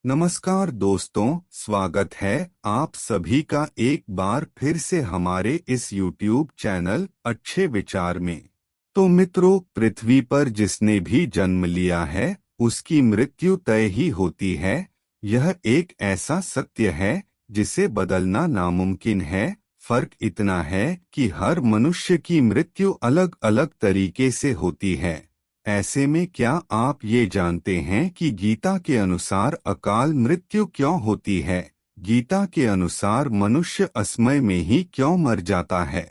नमस्कार दोस्तों, स्वागत है आप सभी का एक बार फिर से हमारे इस YouTube चैनल अच्छे विचार में। तो मित्रों, पृथ्वी पर जिसने भी जन्म लिया है उसकी मृत्यु तय ही होती है। यह एक ऐसा सत्य है जिसे बदलना नामुमकिन है। फर्क इतना है कि हर मनुष्य की मृत्यु अलग अलग तरीके से होती है। ऐसे में क्या आप ये जानते हैं कि गीता के अनुसार अकाल मृत्यु क्यों होती है? गीता के अनुसार मनुष्य असमय में ही क्यों मर जाता है?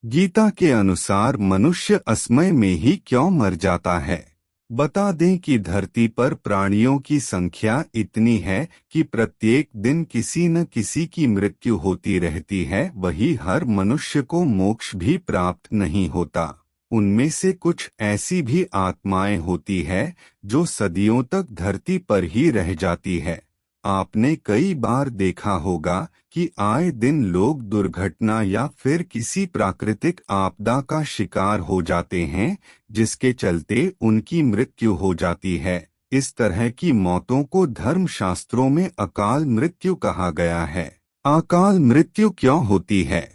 गीता के अनुसार मनुष्य असमय में ही क्यों मर जाता है? बता दें कि धरती पर प्राणियों की संख्या इतनी है कि प्रत्येक दिन किसी न किसी की मृत्यु होती रहती है। वही हर मनुष्य को मोक्ष भी प्राप्त नहीं होता। उनमें से कुछ ऐसी भी आत्माएं होती है जो सदियों तक धरती पर ही रह जाती है। आपने कई बार देखा होगा कि आए दिन लोग दुर्घटना या फिर किसी प्राकृतिक आपदा का शिकार हो जाते हैं, जिसके चलते उनकी मृत्यु हो जाती है। इस तरह की मौतों को धर्मशास्त्रों में अकाल मृत्यु कहा गया है। अकाल मृत्यु क्यों होती है?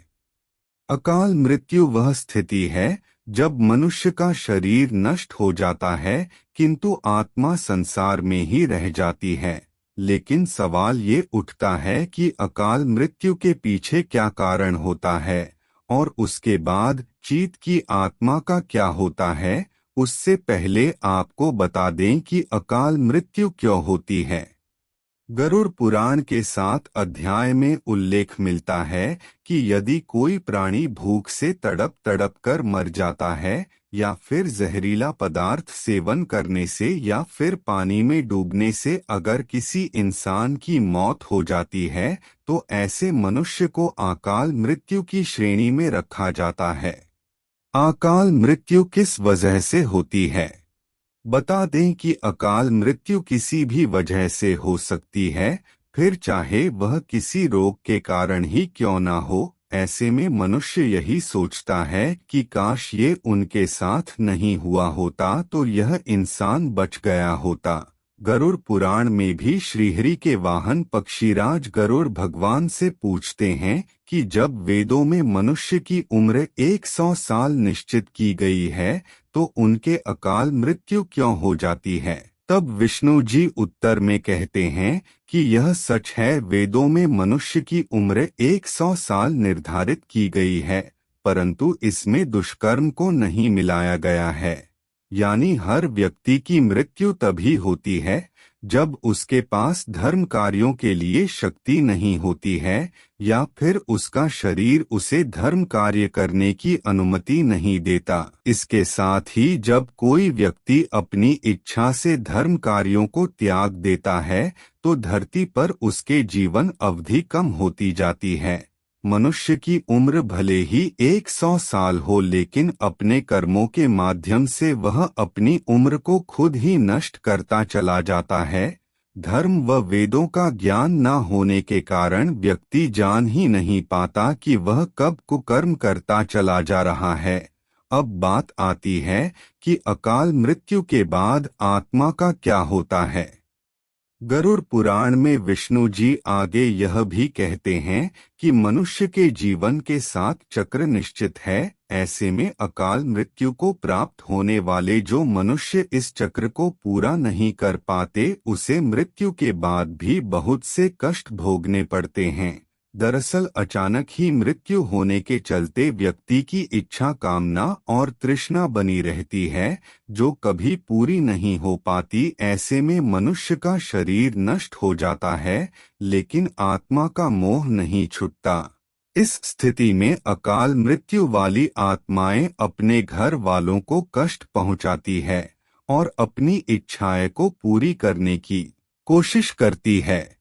अकाल मृत्यु वह स्थिति है जब मनुष्य का शरीर नष्ट हो जाता है किंतु आत्मा संसार में ही रह जाती है। लेकिन सवाल ये उठता है कि अकाल मृत्यु के पीछे क्या कारण होता है और उसके बाद चीत की आत्मा का क्या होता है। उससे पहले आपको बता दें कि अकाल मृत्यु क्यों होती है। गरुड़ पुराण के 7 अध्याय में उल्लेख मिलता है कि यदि कोई प्राणी भूख से तड़प तड़प कर मर जाता है या फिर जहरीला पदार्थ सेवन करने से या फिर पानी में डूबने से अगर किसी इंसान की मौत हो जाती है तो ऐसे मनुष्य को अकाल मृत्यु की श्रेणी में रखा जाता है। अकाल मृत्यु किस वजह से होती है? बता दें कि अकाल मृत्यु किसी भी वजह से हो सकती है, फिर चाहे वह किसी रोग के कारण ही क्यों ना हो। ऐसे में मनुष्य यही सोचता है कि काश ये उनके साथ नहीं हुआ होता तो यह इंसान बच गया होता। गरुड़ पुराण में भी श्रीहरि के वाहन पक्षीराज गरुड़ भगवान से पूछते हैं कि जब वेदों में मनुष्य की उम्र 100 साल निश्चित की गई है तो उनके अकाल मृत्यु क्यों हो जाती है। तब विष्णु जी उत्तर में कहते हैं कि यह सच है, वेदों में मनुष्य की उम्र 100 साल निर्धारित की गई है, परंतु इसमें दुष्कर्म को नहीं मिलाया गया है। यानी हर व्यक्ति की मृत्यु तभी होती है जब उसके पास धर्म कार्यों के लिए शक्ति नहीं होती है या फिर उसका शरीर उसे धर्म कार्य करने की अनुमति नहीं देता। इसके साथ ही जब कोई व्यक्ति अपनी इच्छा से धर्म कार्यों को त्याग देता है तो धरती पर उसके जीवन अवधि कम होती जाती है। मनुष्य की उम्र भले ही 100 साल हो, लेकिन अपने कर्मों के माध्यम से वह अपनी उम्र को खुद ही नष्ट करता चला जाता है। धर्म व वेदों का ज्ञान न होने के कारण व्यक्ति जान ही नहीं पाता कि वह कब कुकर्म करता चला जा रहा है। अब बात आती है कि अकाल मृत्यु के बाद आत्मा का क्या होता है। गरुड़ पुराण में विष्णु जी आगे यह भी कहते हैं कि मनुष्य के जीवन के 7 चक्र निश्चित है। ऐसे में अकाल मृत्यु को प्राप्त होने वाले जो मनुष्य इस चक्र को पूरा नहीं कर पाते उसे मृत्यु के बाद भी बहुत से कष्ट भोगने पड़ते हैं। दरअसल अचानक ही मृत्यु होने के चलते व्यक्ति की इच्छा, कामना और तृष्णा बनी रहती है जो कभी पूरी नहीं हो पाती। ऐसे में मनुष्य का शरीर नष्ट हो जाता है लेकिन आत्मा का मोह नहीं छूटता। इस स्थिति में अकाल मृत्यु वाली आत्माएं अपने घर वालों को कष्ट पहुंचाती है और अपनी इच्छाएं को पूरी करने की कोशिश करती है।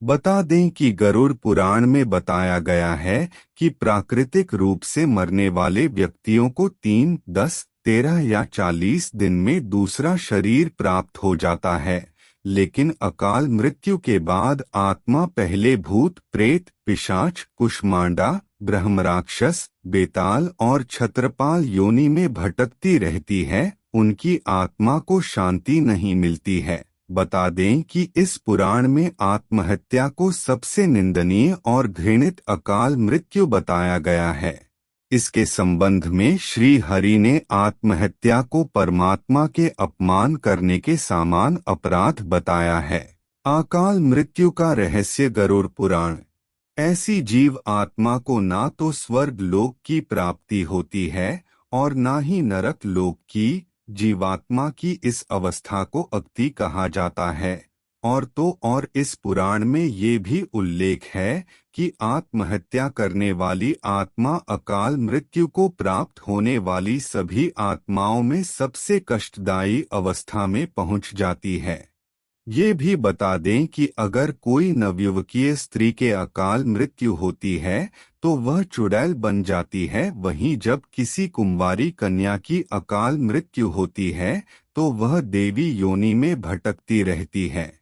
बता दें कि गरुड़ पुराण में बताया गया है कि प्राकृतिक रूप से मरने वाले व्यक्तियों को 3, 10, 13 या 40 दिन में दूसरा शरीर प्राप्त हो जाता है, लेकिन अकाल मृत्यु के बाद आत्मा पहले भूत, प्रेत, पिशाच, कुष्मांडा, ब्रह्मराक्षस, बेताल और छत्रपाल योनि में भटकती रहती है। उनकी आत्मा को शांति नहीं मिलती है। बता दें कि इस पुराण में आत्महत्या को सबसे निंदनीय और घृणित अकाल मृत्यु बताया गया है। इसके संबंध में श्री हरि ने आत्महत्या को परमात्मा के अपमान करने के समान अपराध बताया है। अकाल मृत्यु का रहस्य गरुड़ पुराण। ऐसी जीव आत्मा को ना तो स्वर्ग लोक की प्राप्ति होती है और ना ही नरक लोक की। जीवात्मा की इस अवस्था को अक्ति कहा जाता है। और इस पुराण में ये भी उल्लेख है कि आत्महत्या करने वाली आत्मा अकाल मृत्यु को प्राप्त होने वाली सभी आत्माओं में सबसे कष्टदायी अवस्था में पहुंच जाती है। ये भी बता दें कि अगर कोई नवयुवकीय स्त्री के अकाल मृत्यु होती है तो वह चुड़ैल बन जाती है, वहीं जब किसी कुंवारी कन्या की अकाल मृत्यु होती है तो वह देवी योनि में भटकती रहती है।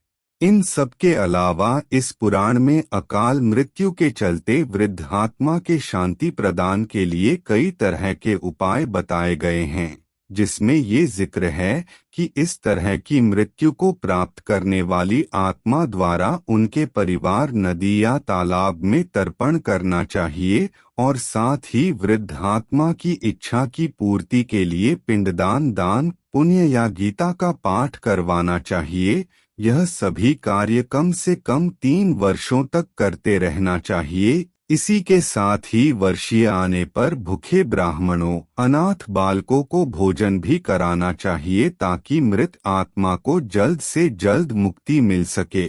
इन सब के अलावा इस पुराण में अकाल मृत्यु के चलते वृद्धात्मा के शांति प्रदान के लिए कई तरह के उपाय बताए गए हैं, जिसमें ये जिक्र है कि इस तरह की मृत्यु को प्राप्त करने वाली आत्मा द्वारा उनके परिवार नदी या तालाब में तर्पण करना चाहिए और साथ ही वृद्धात्मा की इच्छा की पूर्ति के लिए पिंडदान, दान, पुण्य या गीता का पाठ करवाना चाहिए। यह सभी कार्य कम से कम 3 वर्षों तक करते रहना चाहिए। इसी के साथ ही वर्षीय आने पर भूखे ब्राह्मणों, अनाथ बालकों को भोजन भी कराना चाहिए ताकि मृत आत्मा को जल्द से जल्द मुक्ति मिल सके।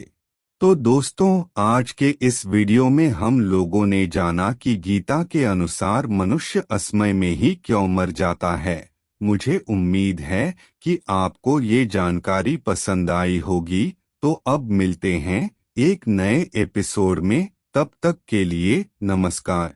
तो दोस्तों, आज के इस वीडियो में हम लोगों ने जाना कि गीता के अनुसार मनुष्य असमय में ही क्यों मर जाता है। मुझे उम्मीद है कि आपको ये जानकारी पसंद आई होगी। तो अब मिलते हैं एक नए एपिसोड में। तब तक के लिए नमस्कार।